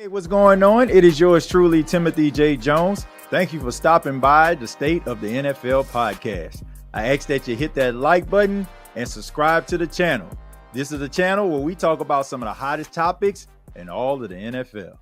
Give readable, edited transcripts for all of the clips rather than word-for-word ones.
Hey, what's going on? It is yours truly, Timothy J. Jones. Thank you for stopping by the State of the NFL podcast. I ask that you hit that like button and subscribe to the channel. This is a channel where we talk about some of the hottest topics in all of the NFL.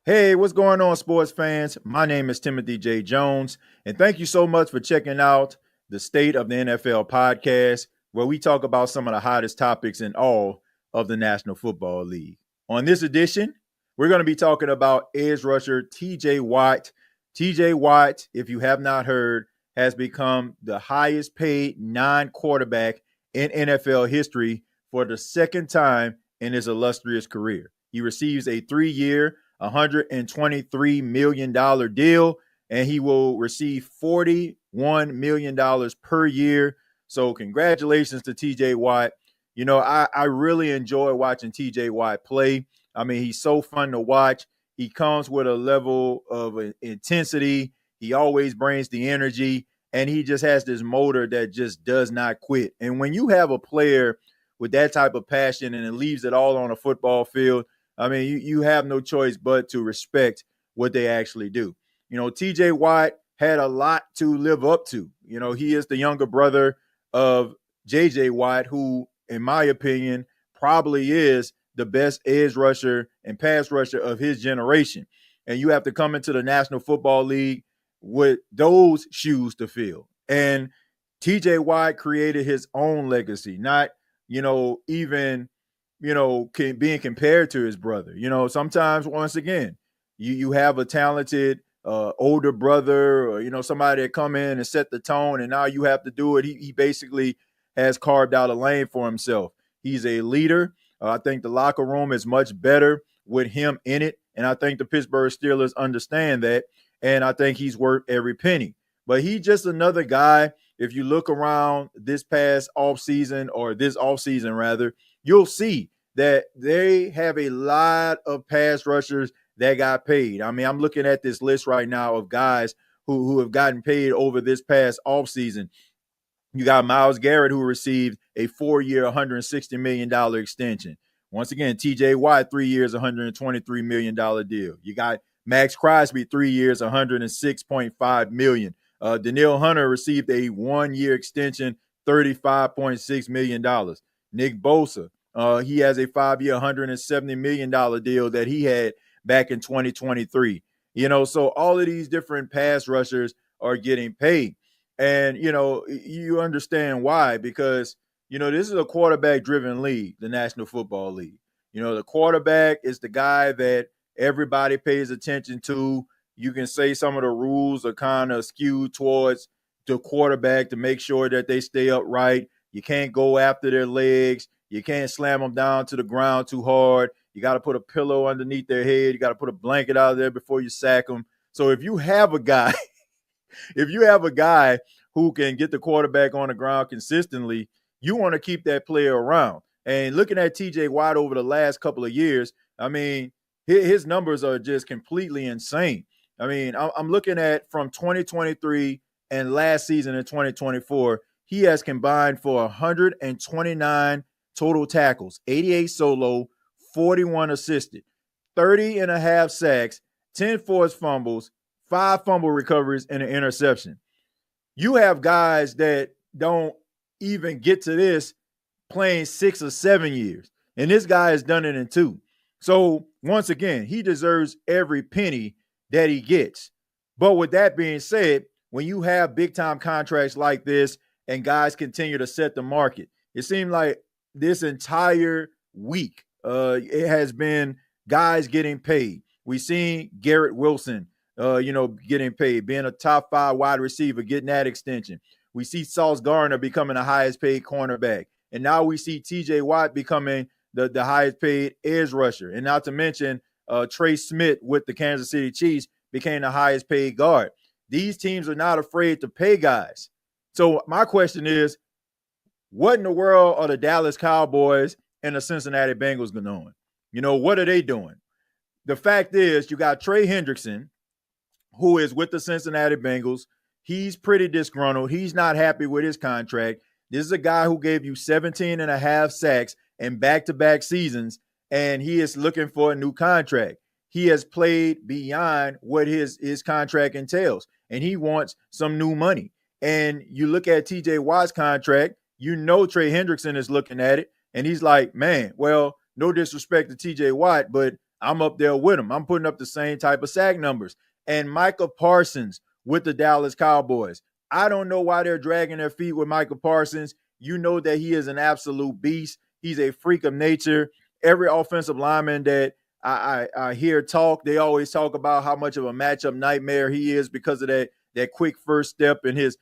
Hey, what's going on, sports fans? My name is Timothy J. Jones, and thank you so much for checking out the State of the NFL podcast, where we talk about some of the hottest topics in all of the National Football League. On this edition, we're going to be talking about edge rusher T.J. Watt. T.J. Watt, if you have not heard, has become the highest paid non-quarterback in NFL history for the second time in his illustrious career. He receives a 3-year, $123 million deal, and he will receive $41 million per year. So congratulations to T.J. Watt. You know, I really enjoy watching T.J. Watt play. I mean, he's so fun to watch. He comes with a level of intensity. He always brings the energy, and he just has this motor that just does not quit. And when you have a player with that type of passion and it leaves it all on a football field, I mean, you have no choice but to respect what they actually do. You know, T.J. Watt had a lot to live up to. You know, he is the younger brother of J.J. Watt, who, in my opinion, probably is the best edge rusher and pass rusher of his generation. And you have to come into the National Football League with those shoes to fill. And T.J. Watt created his own legacy, not, even, being compared to his brother. You know, sometimes, once again, you have a talented older brother or, somebody that come in and set the tone, and now you have to do it. He basically has carved out a lane for himself. He's a leader. I think the locker room is much better with him in it, and I think the Pittsburgh Steelers understand that, and I think he's worth every penny. But he's just another guy. If you look around this past offseason, or this offseason rather, you'll see that they have a lot of pass rushers that got paid. I mean, I'm looking at this list right now of guys who have gotten paid over this past offseason. You got Myles Garrett, who received a 4-year, $160 million extension. Once again, T.J. Watt, 3 years, $123 million deal. You got Max Crosby, 3 years, $106.5 million. Danielle Hunter received a 1-year extension, $35.6 million. Nick Bosa, he has a 5-year, $170 million deal that he had back in 2023. So all of these different pass rushers are getting paid. And, you understand why, because, this is a quarterback-driven league, the National Football League. The quarterback is the guy that everybody pays attention to. You can say some of the rules are kind of skewed towards the quarterback to make sure that they stay upright. You can't go after their legs. You can't slam them down to the ground too hard. You got to put a pillow underneath their head. You got to put a blanket out there before you sack them. So if you have a guy who can get the quarterback on the ground consistently, you want to keep that player around. And looking at T.J. Watt over the last couple of years, I mean, his numbers are just completely insane. I mean, I'm looking at from 2023 and last season in 2024, he has combined for 129 total tackles, 88 solo, 41 assisted, 30 and a half sacks, 10 forced fumbles, 5 fumble recoveries, and an interception. You have guys that don't even get to this playing 6 or 7 years, and this guy has done it in 2. So once again, he deserves every penny that he gets. But with that being said, when you have big-time contracts like this and guys continue to set the market, it seemed like this entire week it has been guys getting paid. We've seen Garrett Wilson getting paid, being a top 5 wide receiver, getting that extension. We see Sauce Gardner becoming the highest paid cornerback. And now we see T.J. Watt becoming the highest paid edge rusher. And not to mention Trey Smith with the Kansas City Chiefs became the highest paid guard. These teams are not afraid to pay guys. So my question is, what in the world are the Dallas Cowboys and the Cincinnati Bengals doing? What are they doing? The fact is, you got Trey Hendrickson, who is with the Cincinnati Bengals. He's pretty disgruntled. He's not happy with his contract. This is a guy who gave you 17 and a half sacks in back-to-back seasons, and he is looking for a new contract. he has played beyond what his contract entails, and he wants some new money. And you look at TJ Watt's contract, Trey Hendrickson is looking at it, and he's like, man, well, no disrespect to TJ Watt, but I'm up there with him. I'm putting up the same type of sack numbers. And Micah Parsons with the Dallas Cowboys. I don't know why they're dragging their feet with Micah Parsons. You know that he is an absolute beast. He's a freak of nature. Every offensive lineman that I hear talk, they always talk about how much of a matchup nightmare he is because of that quick first step in his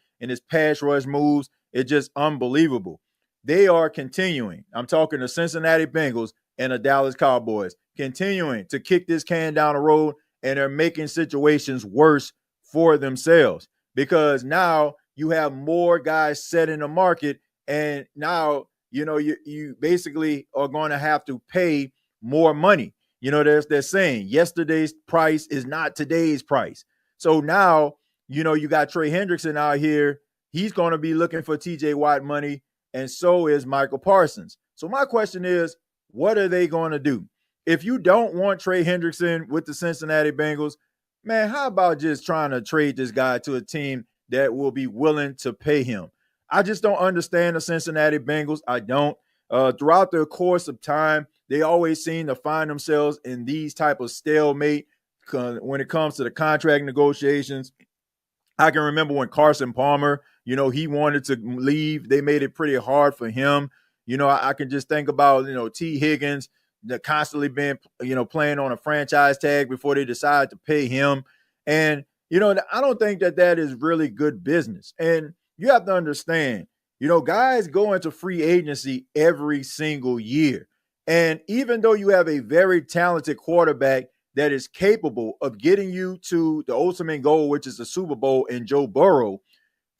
pass rush moves. It's just unbelievable. They are continuing. I'm talking the Cincinnati Bengals and the Dallas Cowboys, continuing to kick this can down the road, and they're making situations worse for themselves because now you have more guys set in the market, and now you basically are going to have to pay more money. They're saying yesterday's price is not today's price. So now, you got Trey Hendrickson out here. He's going to be looking for TJ Watt money, and so is Micah Parsons. So my question is, what are they going to do? If you don't want Trey Hendrickson with the Cincinnati Bengals, man, how about just trying to trade this guy to a team that will be willing to pay him? I just don't understand the Cincinnati Bengals. I don't. Throughout the course of time, they always seem to find themselves in these type of stalemate when it comes to the contract negotiations. I can remember when Carson Palmer, he wanted to leave. They made it pretty hard for him. I can just think about, T. Higgins, that constantly been, playing on a franchise tag before they decide to pay him. And, I don't think that is really good business. And you have to understand, guys go into free agency every single year. And even though you have a very talented quarterback that is capable of getting you to the ultimate goal, which is the Super Bowl, and Joe Burrow,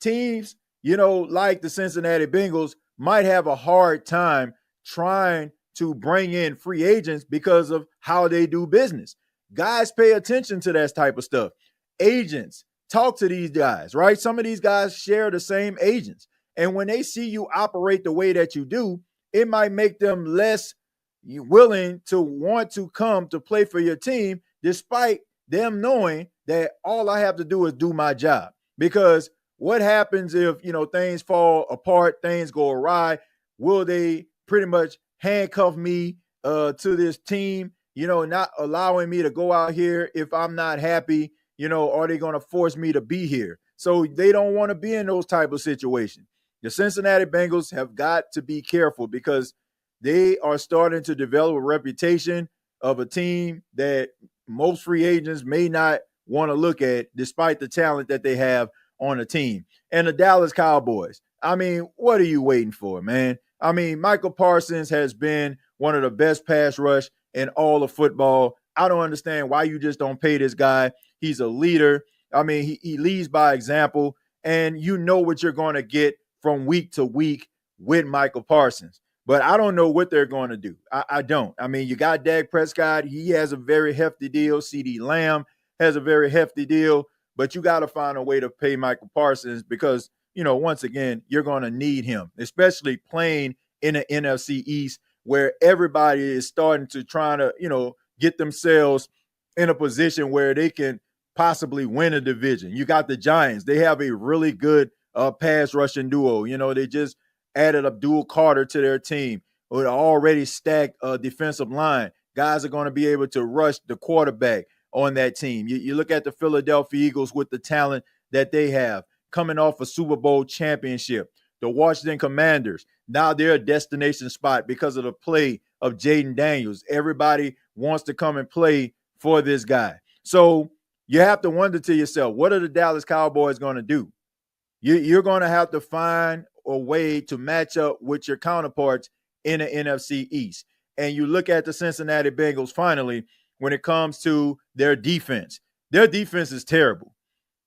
teams, like the Cincinnati Bengals might have a hard time trying to bring in free agents because of how they do business. Guys pay attention to that type of stuff. Agents talk to these guys, right? Some of these guys share the same agents. And when they see you operate the way that you do, it might make them less willing to want to come to play for your team, despite them knowing that all I have to do is do my job. Because what happens if, things fall apart, things go awry? Will they pretty much handcuff me to this team, not allowing me to go out here if I'm not happy? Are they going to force me to be here? So they don't want to be in those type of situations. The Cincinnati Bengals have got to be careful because they are starting to develop a reputation of a team that most free agents may not want to look at, despite the talent that they have on the team. And the Dallas Cowboys, what are you waiting for, man? Micah Parsons has been one of the best pass rush in all of football. I don't understand why you just don't pay this guy. He's a leader. He leads by example, and you know what you're going to get from week to week with Micah Parsons. But I don't know what they're going to do. I don't. You got Dak Prescott. He has a very hefty deal. CeeDee Lamb has a very hefty deal. But you got to find a way to pay Michael Parsons because, once again, you're going to need him, especially playing in the NFC East where everybody is starting to try to, get themselves in a position where they can possibly win a division. You got the Giants. They have a really good pass rushing duo. They just added Abdul Carter to their team with an already stacked defensive line. Guys are going to be able to rush the quarterback on that team. You look at the Philadelphia Eagles with the talent that they have coming off a Super Bowl championship. The Washington Commanders, now they're a destination spot because of the play of Jaden Daniels. Everybody wants to come and play for this guy. So you have to wonder to yourself, what are the Dallas Cowboys going to do? You're going to have to find a way to match up with your counterparts in the NFC East. And you look at the Cincinnati Bengals finally when it comes to their defense. Their defense is terrible.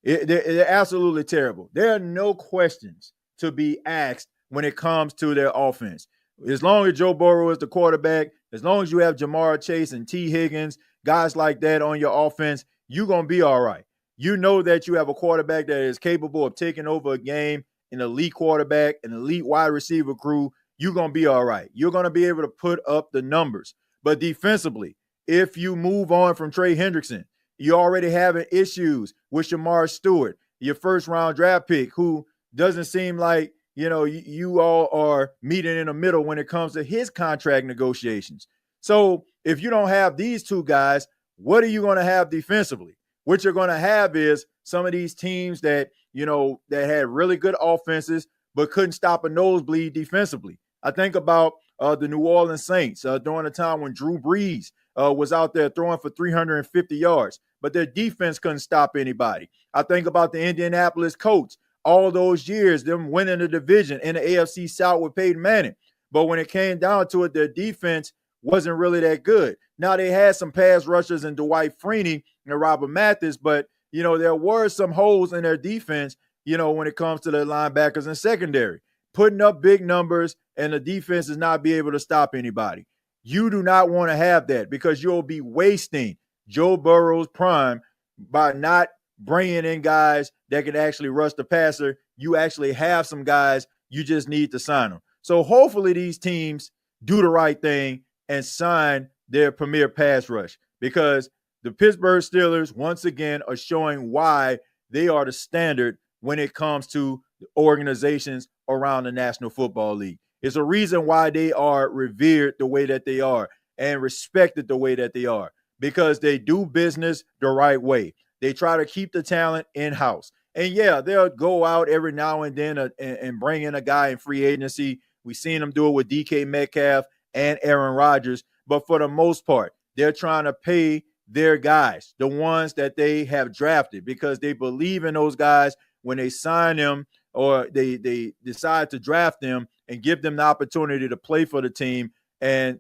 They're absolutely terrible. There are no questions to be asked when it comes to their offense. As long as Joe Burrow is the quarterback, as long as you have Jamar Chase and T. Higgins, guys like that on your offense, you're going to be all right. You know that you have a quarterback that is capable of taking over a game, an elite quarterback, an elite wide receiver crew. You're going to be all right. You're going to be able to put up the numbers. But defensively, if you move on from Trey Hendrickson, you already having issues with Shamar Stewart, your first round draft pick, who doesn't seem like, you all are meeting in the middle when it comes to his contract negotiations. So if you don't have these two guys, what are you going to have defensively? What you're going to have is some of these teams that, that had really good offenses but couldn't stop a nosebleed defensively. I think about the New Orleans Saints during a time when Drew Brees was out there throwing for 350 yards, but their defense couldn't stop anybody. I think about the Indianapolis Colts, all those years, them winning the division in the AFC South with Peyton Manning. But when it came down to it, their defense wasn't really that good. Now, they had some pass rushers in Dwight Freeney and Robert Mathis, but, there were some holes in their defense, when it comes to the linebackers and secondary. Putting up big numbers and the defense is not be able to stop anybody. You do not want to have that because you'll be wasting Joe Burrow's prime by not bringing in guys that can actually rush the passer. You actually have some guys, you just need to sign them. So hopefully these teams do the right thing and sign their premier pass rush, because the Pittsburgh Steelers, once again, are showing why they are the standard when it comes to organizations around the National Football League. It's a reason why they are revered the way that they are and respected the way that they are, because they do business the right way. They try to keep the talent in-house. And yeah, they'll go out every now and then and bring in a guy in free agency. We've seen them do it with DK Metcalf and Aaron Rodgers. But for the most part, they're trying to pay their guys, the ones that they have drafted, because they believe in those guys when they sign them or they decide to draft them and give them the opportunity to play for the team. And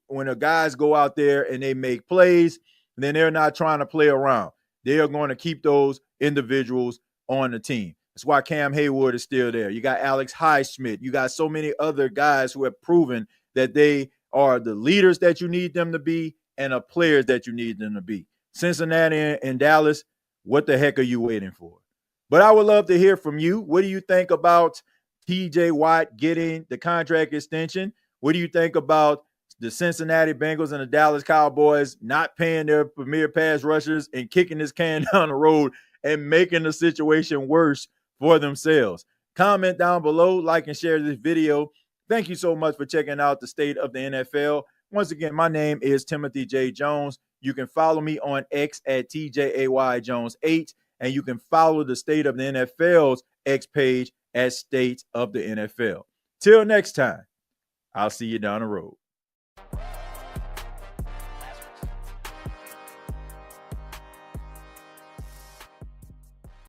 when the guys go out there and they make plays, then they're not trying to play around. They are going to keep those individuals on the team. That's why Cam Hayward is still there. You got Alex Highsmith. You got so many other guys who have proven that they are the leaders that you need them to be and the players that you need them to be. Cincinnati and Dallas, what the heck are you waiting for? But I would love to hear from you. What do you think about TJ Watt getting the contract extension? What do you think about the Cincinnati Bengals and the Dallas Cowboys not paying their premier pass rushers and kicking this can down the road and making the situation worse for themselves? Comment down below, like and share this video. Thank you so much for checking out the State of the NFL. Once again, my name is Timothy J. Jones. You can follow me on X at TJAYJones8, and you can follow the State of the NFL's X page at State of the NFL. Till next time, I'll see you down the road.